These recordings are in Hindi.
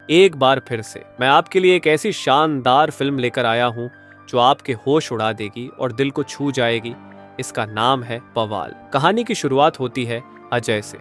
एक बार फिर से मैं आपके लिए एक ऐसी शानदार फिल्म लेकर आया हूँ जो आपके होश उड़ा देगी और दिल को छू जाएगी। इसका नाम है बवाल। कहानी की शुरुआत होती है अजय से,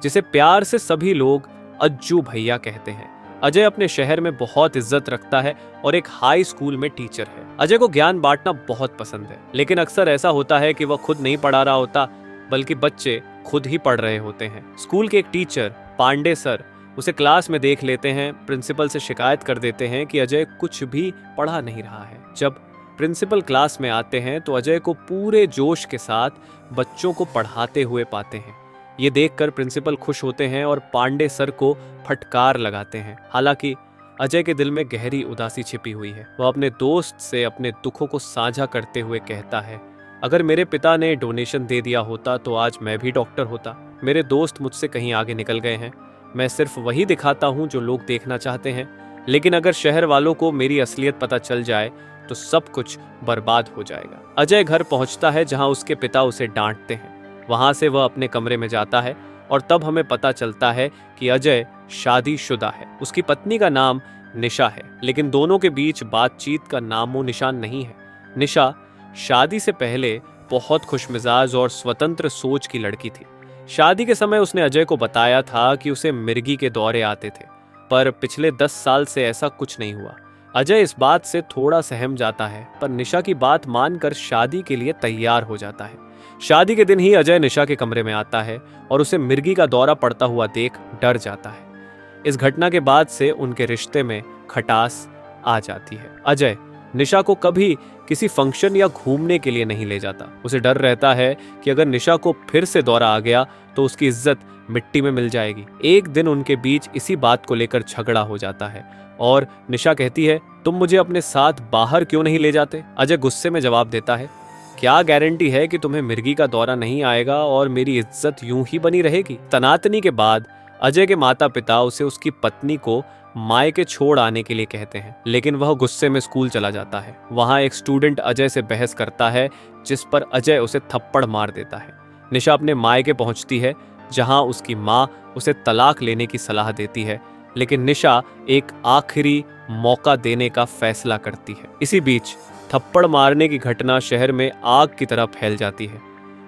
जिसे प्यार से सभी लोग अज्जू भैया कहते हैं। अजय अपने शहर में बहुत इज्जत रखता है और एक हाई स्कूल में टीचर है। अजय को ज्ञान बांटना बहुत पसंद है, लेकिन अक्सर ऐसा होता है कि वह खुद नहीं पढ़ा रहा होता, बल्कि बच्चे खुद ही पढ़ रहे होते हैं। स्कूल के एक टीचर पांडे सर उसे क्लास में देख लेते हैं। प्रिंसिपल से शिकायत कर देते हैं कि अजय कुछ भी पढ़ा नहीं रहा है। जब प्रिंसिपल क्लास में आते हैं तो अजय को पूरे जोश के साथ बच्चों को पढ़ाते हुए पाते हैं। ये देखकर प्रिंसिपल खुश होते हैं और पांडे सर को फटकार लगाते हैं। हालांकि अजय के दिल में गहरी उदासी छिपी हुई है। वह अपने दोस्त से अपने दुखों को साझा करते हुए कहता है, अगर मेरे पिता ने डोनेशन दे दिया होता तो आज मैं भी डॉक्टर होता। मेरे दोस्त मुझसे कहीं आगे निकल गए हैं। मैं सिर्फ वही दिखाता हूँ जो लोग देखना चाहते हैं, लेकिन अगर शहर वालों को मेरी असलियत पता चल जाए तो सब कुछ बर्बाद हो जाएगा। अजय घर पहुंचता है जहां उसके पिता उसे डांटते हैं। वहां से वह अपने कमरे में जाता है और तब हमें पता चलता है कि अजय शादीशुदा है। उसकी पत्नी का नाम निशा है, लेकिन दोनों के बीच बातचीत का नामो निशान नहीं है। निशा शादी से पहले बहुत खुशमिजाज और स्वतंत्र सोच की लड़की थी। शादी के समय उसने अजय को बताया था कि उसे मिर्गी के दौरे आते थे, पर पिछले 10 साल से ऐसा कुछ नहीं हुआ। अजय इस बात से थोड़ा सहम जाता है, पर निशा की बात मानकर शादी के लिए तैयार हो जाता है। शादी के दिन ही अजय निशा के कमरे में आता है और उसे मिर्गी का दौरा पड़ता हुआ देख डर जाता है। इस घटना के बाद से उनके रिश्ते में खटास आ जाती है। अजय निशा को कभी किसी फंक्शन या घूमने के लिए नहीं ले जाता। उसे डर रहता है कि अगर निशा को फिर से दौरा आ गया तो उसकी इज्जत मिट्टी में मिल जाएगी। एक दिन उनके बीच इसी बात को लेकर झगड़ा हो जाता है और निशा कहती है, तुम मुझे अपने साथ बाहर क्यों नहीं ले जाते? अजय गुस्से में जवाब देता है, क्या गारंटी है कि तुम्हें मिर्गी का दौरा नहीं आएगा और मेरी इज्जत यूं ही बनी रहेगी? तनातनी के बाद अजय के माता पिता उसे उसकी पत्नी को मायके छोड़ आने के लिए कहते हैं, लेकिन वह गुस्से में स्कूल चला जाता है। वहां एक स्टूडेंट अजय से बहस करता है, जिस पर अजय उसे थप्पड़ मार देता है। निशा अपने मायके पहुंचती है, जहां उसकी माँ उसे तलाक लेने की सलाह देती है, लेकिन निशा एक आखिरी मौका देने का फैसला करती है। इसी बीच थप्पड़ मारने की घटना शहर में आग की तरह फैल जाती है।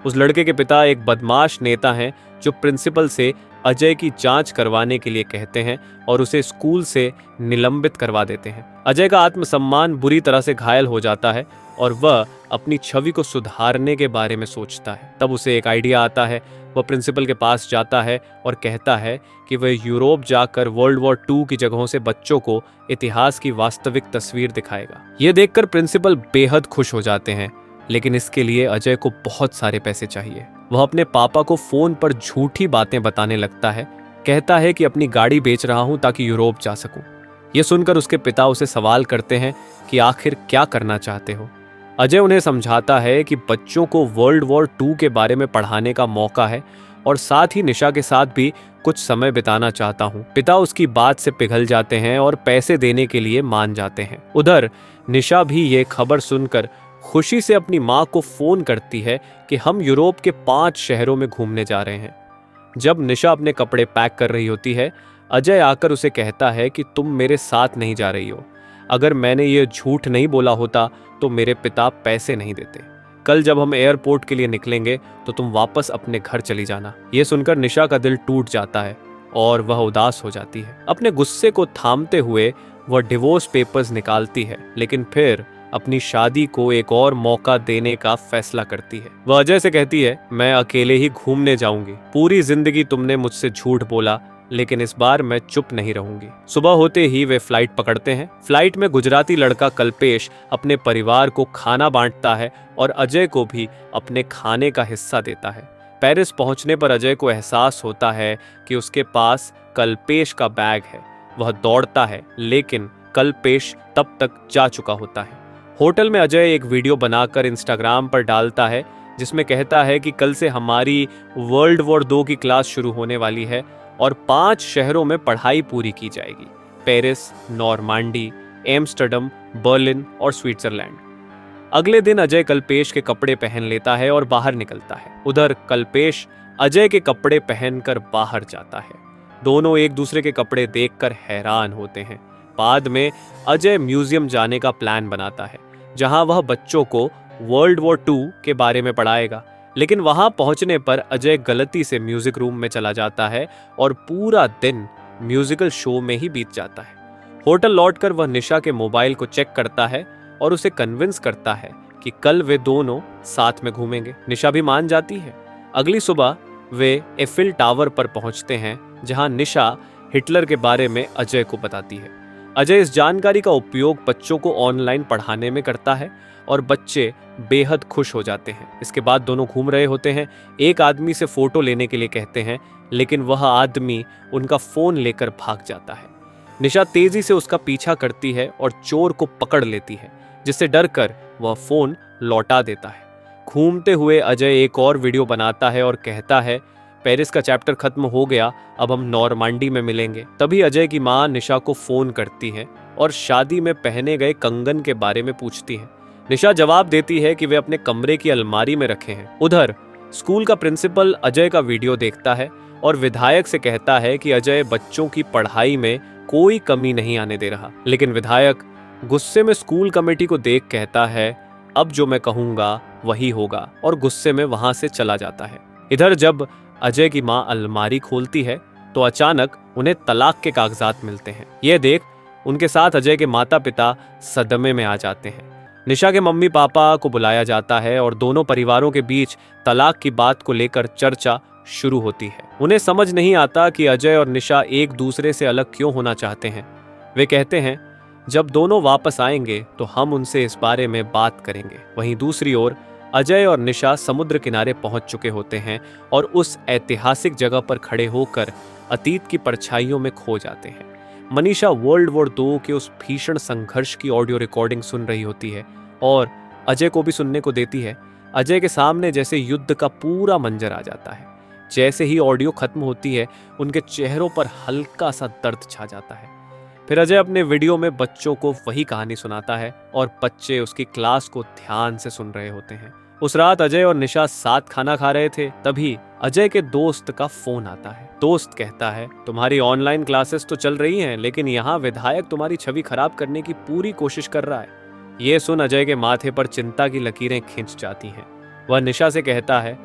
उस लड़के के पिता एक बदमाश नेता हैं जो प्रिंसिपल से अजय की जांच करवाने के लिए कहते हैं और उसे स्कूल से निलंबित करवा देते हैं। अजय का आत्मसम्मान बुरी तरह से घायल हो जाता है और वह अपनी छवि को सुधारने के बारे में सोचता है। तब उसे एक आइडिया आता है। वह प्रिंसिपल के पास जाता है और कहता है कि वह यूरोप जाकर वर्ल्ड वॉर 2 की जगहों से बच्चों को इतिहास की वास्तविक तस्वीर दिखाएगा। यह देखकर प्रिंसिपल बेहद खुश हो जाते हैं, लेकिन इसके लिए अजय को बहुत सारे पैसे चाहिए। वह अपने पापा को फोन पर झूठी बातें बताने लगता है। कहता है कि अपनी गाड़ी बेच रहा हूं ताकि यूरोप जा सकूं। यह सुनकर उसके पिता उसे सवाल करते हैं कि आखिर क्या करना चाहते हो। अजय उन्हें समझाता है कि बच्चों को वर्ल्ड वॉर 2 के बारे में पढ़ाने का मौका है और साथ ही निशा के साथ भी कुछ समय बिताना चाहता हूं। पिता उसकी बात से पिघल जाते हैं और पैसे देने के लिए मान जाते हैं। उधर निशा भी ये खबर सुनकर खुशी से अपनी माँ को फोन करती है कि हम यूरोप के 5 शहरों में घूमने जा रहे हैं। जब निशा अपने कपड़े पैक कर रही होती है, अजय आकर उसे कहता है कि तुम मेरे साथ नहीं जा रही हो। अगर मैंने ये झूठ नहीं बोला होता तो मेरे पिता पैसे नहीं देते। कल जब हम एयरपोर्ट के लिए निकलेंगे तो तुम वापस अपने घर चली जाना। ये सुनकर निशा का दिल टूट जाता है और वह उदास हो जाती है। अपने गुस्से को थामते हुए वह डिवोर्स पेपर्स निकालती है, लेकिन फिर अपनी शादी को एक और मौका देने का फैसला करती है। वह अजय से कहती है, मैं अकेले ही घूमने जाऊंगी। पूरी जिंदगी तुमने मुझसे झूठ बोला, लेकिन इस बार मैं चुप नहीं रहूंगी। सुबह होते ही वे फ्लाइट पकड़ते हैं। फ्लाइट में गुजराती लड़का कल्पेश अपने परिवार को खाना बांटता है और अजय को भी अपने खाने का हिस्सा देता है। पेरिस पहुंचने पर अजय को एहसास होता है कि उसके पास कल्पेश का बैग है। वह दौड़ता है, लेकिन कल्पेश तब तक जा चुका होता है। होटल में अजय एक वीडियो बनाकर इंस्टाग्राम पर डालता है, जिसमें कहता है कि कल से हमारी वर्ल्ड वॉर 2 की क्लास शुरू होने वाली है और 5 शहरों में पढ़ाई पूरी की जाएगी। पेरिस, नॉर्मांडी, एम्स्टर्डम, बर्लिन और स्विट्जरलैंड। अगले दिन अजय कल्पेश के कपड़े पहन लेता है और बाहर निकलता है। उधर कल्पेश अजय के कपड़े पहनकर बाहर जाता है। दोनों एक दूसरे के कपड़े देखकर हैरान होते हैं। बाद में अजय म्यूजियम जाने का प्लान बनाता है, जहां वह बच्चों को वर्ल्ड वॉर 2 के बारे में पढ़ाएगा। लेकिन वहां पहुंचने पर अजय गलती से म्यूजिक रूम में चला जाता है और पूरा दिन म्यूजिकल शो में ही बीत जाता है। होटल लौटकर वह निशा के मोबाइल को चेक करता है और उसे कन्विंस करता है कि कल वे दोनों साथ में घूमेंगे। निशा भी मान जाती है। अगली सुबह वे एफिल टावर पर पहुंचते हैं, जहां निशा हिटलर के बारे में अजय को बताती है। अजय इस जानकारी का उपयोग बच्चों को ऑनलाइन पढ़ाने में करता है और बच्चे बेहद खुश हो जाते हैं। इसके बाद दोनों घूम रहे होते हैं। एक आदमी से फोटो लेने के लिए कहते हैं, लेकिन वह आदमी उनका फोन लेकर भाग जाता है। निशा तेजी से उसका पीछा करती है और चोर को पकड़ लेती है, जिससे डरकर वह फोन लौटा देता है। घूमते हुए अजय एक और वीडियो बनाता है और कहता है, पेरिस का चैप्टर खत्म हो गया, अब हम नॉर्मांडी में मिलेंगे। तभी अजय की मां निशा को फोन करती है और शादी में पहने गए कंगन के बारे में पूछती है। निशा जवाब देती है कि वे अपने कमरे की अलमारी में रखे हैं। उधर स्कूल का प्रिंसिपल अजय का वीडियो देखता है और विधायक से कहता है कि अजय बच्चों की पढ़ाई में कोई कमी नहीं आने दे रहा। लेकिन विधायक गुस्से में स्कूल कमेटी को देख कहता है, अब जो मैं कहूंगा वही होगा, और गुस्से में वहां से चला जाता है। इधर जब अजय की मां अलमारी खोलती है तो अचानक उन्हें तलाक के कागजात मिलते हैं। यह देख उनके साथ अजय के माता पिता सदमे में आ जाते हैं। निशा के मम्मी पापा को बुलाया जाता है और दोनों परिवारों के बीच तलाक की बात को लेकर चर्चा शुरू होती है। उन्हें समझ नहीं आता कि अजय और निशा एक दूसरे से अलग क्यों होना चाहते हैं। वे कहते हैं, जब दोनों वापस आएंगे तो हम उनसे इस बारे में बात करेंगे। वहीं दूसरी ओर अजय और निशा समुद्र किनारे पहुंच चुके होते हैं और उस ऐतिहासिक जगह पर खड़े होकर अतीत की परछाइयों में खो जाते हैं। मनीषा वर्ल्ड वॉर 2 के उस भीषण संघर्ष की ऑडियो रिकॉर्डिंग सुन रही होती है और अजय को भी सुनने को देती है। अजय के सामने जैसे युद्ध का पूरा मंजर आ जाता है। जैसे ही ऑडियो खत्म होती है, उनके चेहरों पर हल्का सा दर्द छा जाता है। फिर अजय अपने वीडियो में बच्चों को वही कहानी सुनाता है और बच्चे उसकी क्लास को ध्यान से सुन रहे होते हैं। उस रात अजय और निशा साथ खाना खा रहे थे। तभी अजय के दोस्त का फोन आता है। दोस्त कहता है, तुम्हारी ऑनलाइन क्लासेस तो चल रही हैं, लेकिन यहाँ विधायक तुम्हारी छवि खराब करने की पूरी कोशिश कर रहा है। ये सुन अजय के माथे पर चिंता की लकीरें खिंच जाती हैं। वह निशा से कहता है,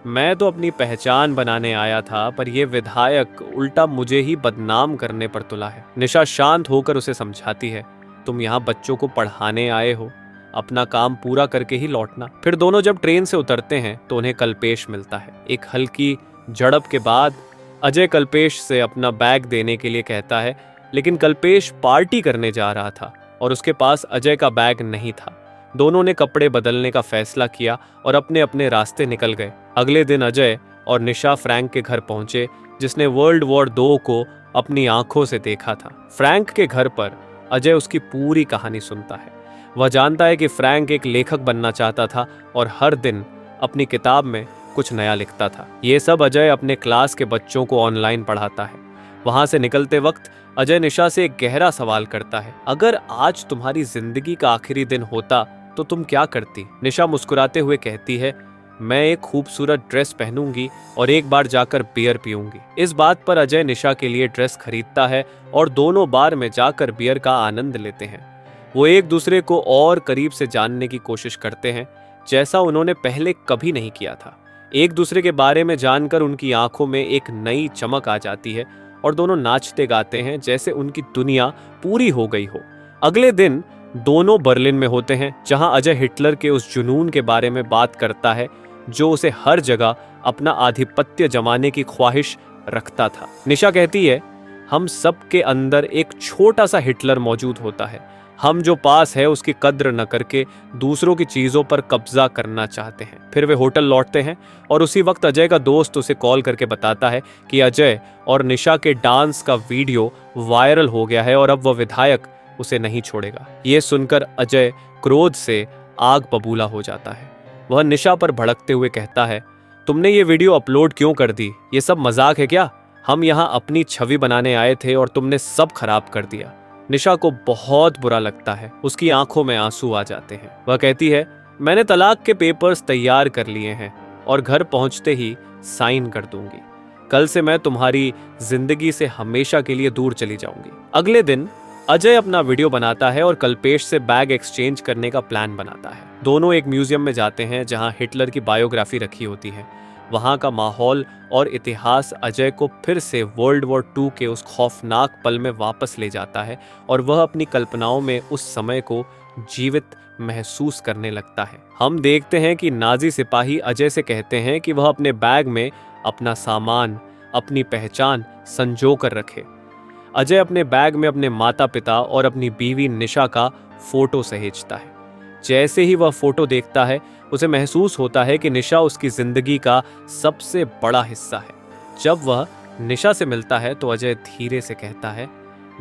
मैं तो अपनी पहचान बनाने आया था, पर यह विधायक उल्टा मुझे ही बदनाम करने पर तुला है। निशा शांत होकर उसे समझाती है, तुम यहाँ बच्चों को पढ़ाने आए हो, अपना काम पूरा करके ही लौटना। फिर दोनों जब ट्रेन से उतरते हैं तो उन्हें कल्पेश मिलता है। एक हल्की झड़प के बाद अजय कल्पेश से अपना बैग देने के लिए कहता है, लेकिन कल्पेश पार्टी करने जा रहा था और उसके पास अजय का बैग नहीं था। दोनों ने कपड़े बदलने का फैसला किया और अपने अपने रास्ते निकल गए। अगले दिन अजय और निशा फ्रैंक के घर पहुंचे, जिसने वर्ल्ड वॉर 2 को अपनी आंखों से देखा था। फ्रैंक के घर पर अजय उसकी पूरी कहानी सुनता है। वह जानता है कि फ्रैंक एक लेखक बनना चाहता था और हर दिन अपनी किताब में कुछ नया लिखता था। ये सब अजय अपने क्लास के बच्चों को ऑनलाइन पढ़ाता है। वहां से निकलते वक्त अजय निशा से एक गहरा सवाल करता है, अगर आज तुम्हारी जिंदगी का आखिरी दिन होता तो तुम क्या करती? निशा मुस्कुराते हुए कहती है, मैं एक खूबसूरत ड्रेस पहनूंगी और एक बार जाकर बियर पीऊंगी। इस बात पर अजय निशा के लिए ड्रेस खरीदता है और दोनों बार में जाकर बियर का आनंद लेते हैं। वो एक दूसरे को और करीब से जानने की कोशिश करते हैं, जैसा उन्होंने पहले कभी नहीं किया था। एक दूसरे के बारे में जानकर उनकी आंखों में एक नई चमक आ जाती है और दोनों नाचते गाते हैं जैसे उनकी दुनिया पूरी हो गई हो। अगले दिन दोनों बर्लिन में होते हैं, जहां अजय हिटलर के उस जुनून के बारे में बात करता है जो उसे हर जगह अपना आधिपत्य जमाने की ख्वाहिश रखता था। निशा कहती है, हम सब के अंदर एक छोटा सा हिटलर मौजूद होता है। हम जो पास है उसकी कद्र न करके दूसरों की चीजों पर कब्जा करना चाहते हैं। फिर वे होटल लौटते हैं और उसी वक्त अजय का दोस्त उसे कॉल करके बताता है कि अजय और निशा के डांस का वीडियो वायरल हो गया है और अब वह विधायक उसे नहीं छोड़ेगा। ये सुनकर अजय क्रोध से आग बबूला हो जाता है। वह निशा पर भड़कते हुए कहता है, तुमने ये वीडियो अपलोड क्यों कर दी? ये सब मजाक है क्या? हम यहाँ अपनी छवि बनाने आए थे और तुमने सब खराब कर दिया। निशा को बहुत बुरा लगता है। उसकी आंखों में आंसू आ जाते हैं। वह कहती है, मैंने तलाक के पेपर्स तैयार कर लिए हैं और घर पहुंचते ही साइन कर दूंगी। कल से मैं तुम्हारी जिंदगी से हमेशा के लिए दूर चली जाऊंगी। अगले दिन अजय अपना वीडियो बनाता है और कल्पेश से बैग एक्सचेंज करने का प्लान बनाता है। दोनों एक म्यूजियम में जाते हैं जहां हिटलर की बायोग्राफी रखी होती है। वहां का माहौल और इतिहास अजय को फिर से वर्ल्ड वॉर 2 के उस खौफनाक पल में वापस ले जाता है और वह अपनी कल्पनाओं में उस समय को जीवित महसूस करने लगता है। हम देखते हैं कि नाजी सिपाही अजय से कहते हैं कि वह अपने बैग में अपना सामान, अपनी पहचान संजो कर रखे। अजय अपने बैग में अपने माता पिता और अपनी बीवी निशा का फोटो सहेजता है। जैसे ही वह फोटो देखता है उसे महसूस होता है कि निशा उसकी जिंदगी का सबसे बड़ा हिस्सा है। जब वह निशा से मिलता है तो अजय धीरे से कहता है,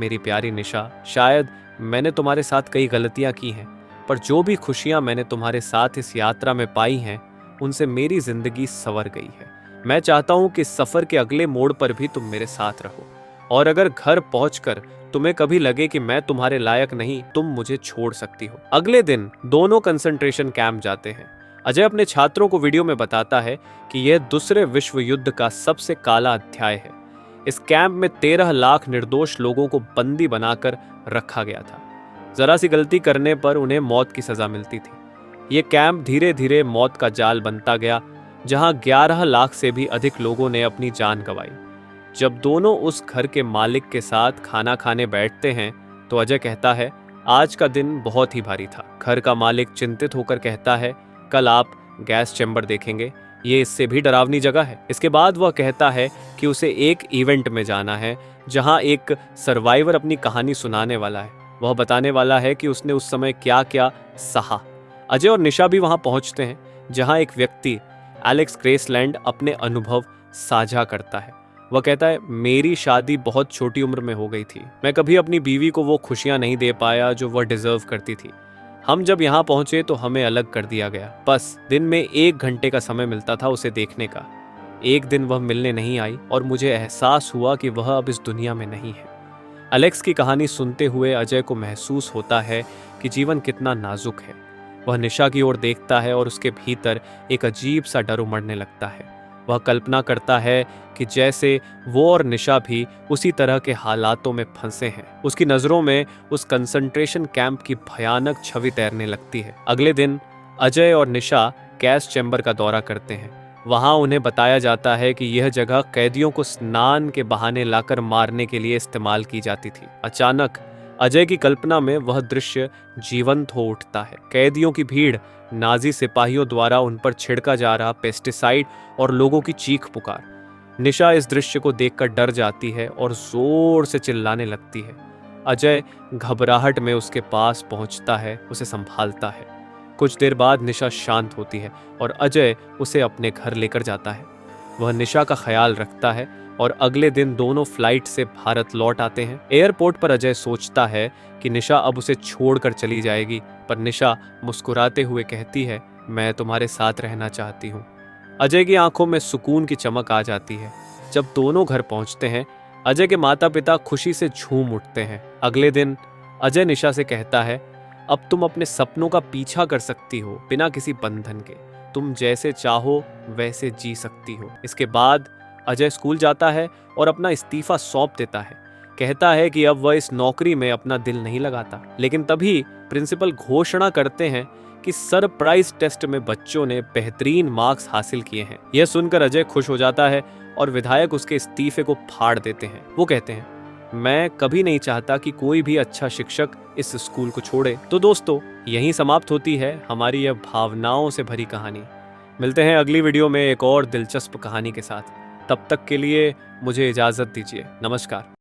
मेरी प्यारी निशा, शायद मैंने तुम्हारे साथ कई गलतियां की हैं, पर जो भी खुशियां मैंने तुम्हारे साथ इस यात्रा में पाई हैं उनसे मेरी जिंदगी संवर गई है। मैं चाहता हूं कि सफर के अगले मोड़ पर भी तुम मेरे साथ रहो, और अगर घर पहुंचकर तुम्हें कभी लगे कि मैं तुम्हारे लायक नहीं, तुम मुझे छोड़ सकती हो। अगले दिन दोनों कंसंट्रेशन कैंप जाते हैं। अजय अपने छात्रों को वीडियो में बताता है कि यह दूसरे विश्व युद्ध का सबसे काला अध्याय है। इस कैंप में 13 लाख निर्दोष लोगों को बंदी बनाकर रखा गया था। जरा सी गलती करने पर उन्हें मौत की सजा मिलती थी। ये कैंप धीरे धीरे मौत का जाल बनता गया, जहां 11 लाख से भी अधिक लोगों ने अपनी जान गंवाई। जब दोनों उस घर के मालिक के साथ खाना खाने बैठते हैं तो अजय कहता है, आज का दिन बहुत ही भारी था। घर का मालिक चिंतित होकर कहता है, कल आप गैस चैम्बर देखेंगे, ये इससे भी डरावनी जगह है। इसके बाद वह कहता है कि उसे एक इवेंट में जाना है जहां एक सर्वाइवर अपनी कहानी सुनाने वाला है। वह बताने वाला है कि उसने उस समय क्या क्या सहा। अजय और निशा भी वहां पहुंचते हैं जहां एक व्यक्ति एलेक्स ग्रेसलैंड अपने अनुभव साझा करता है। वह कहता है, मेरी शादी बहुत छोटी उम्र में हो गई थी। मैं कभी अपनी बीवी को वो खुशियां नहीं दे पाया जो वह डिजर्व करती थी। हम जब यहाँ पहुंचे तो हमें अलग कर दिया गया। बस दिन में 1 घंटे का समय मिलता था उसे देखने का। एक दिन वह मिलने नहीं आई और मुझे एहसास हुआ कि वह अब इस दुनिया में नहीं है। एलेक्स की कहानी सुनते हुए अजय को महसूस होता है कि जीवन कितना नाजुक है। वह निशा की ओर देखता है और उसके भीतर एक अजीब सा डर उमड़ने लगता है। वह कल्पना करता है कि जैसे वो और निशा भी उसी तरह के हालातों में फंसे हैं। उसकी नज़रों में उस कंसंट्रेशन कैंप की भयानक छवि तैरने लगती है। अगले दिन अजय और निशा गैस चैम्बर का दौरा करते हैं। वहां उन्हें बताया जाता है कि यह जगह कैदियों को स्नान के बहाने लाकर मारने के लिए इस्तेमाल की जाती थी। अचानक अजय की कल्पना में वह दृश्य जीवंत हो उठता है। कैदियों की भीड़, नाजी सिपाहियों द्वारा उन पर छिड़का जा रहा पेस्टिसाइड और लोगों की चीख पुकार। निशा इस दृश्य को देखकर डर जाती है और जोर से चिल्लाने लगती है। अजय घबराहट में उसके पास पहुंचता है, उसे संभालता है। कुछ देर बाद निशा शांत होती है और अजय उसे अपने घर लेकर जाता है। वह निशा का ख्याल रखता है और अगले दिन दोनों फ्लाइट से भारत लौट आते हैं। एयरपोर्ट पर अजय सोचता है कि निशा अब उसे छोड़कर चली जाएगी, पर निशा मुस्कुराते हुए कहती है, मैं तुम्हारे साथ रहना चाहती हूँ। अजय की आंखों में सुकून की चमक आ जाती है। जब दोनों घर पहुंचते हैं, अजय के माता पिता खुशी से झूम उठते हैं। अगले दिन अजय निशा से कहता है, अब तुम अपने सपनों का पीछा कर सकती हो बिना किसी बंधन के। तुम जैसे चाहो वैसे जी सकती हो। इसके बाद अजय स्कूल जाता है और अपना इस्तीफा सौंप देता है। कहता है कि अब वह इस नौकरी में अपना दिल नहीं लगाता। लेकिन तभी प्रिंसिपल घोषणा करते हैं कि सरप्राइज टेस्ट में बच्चों ने बेहतरीन मार्क्स हासिल किए हैं। यह सुनकर अजय खुश हो जाता है और विधायक उसके इस्तीफे को फाड़ देते हैं। वो कहते हैं, मैं कभी नहीं चाहता कि कोई भी अच्छा शिक्षक इस स्कूल को छोड़े। तो दोस्तों, यहीं समाप्त होती है हमारी यह भावनाओं से भरी कहानी। मिलते हैं अगली वीडियो में एक और दिलचस्प कहानी के साथ। तब तक के लिए मुझे इजाजत दीजिए। नमस्कार।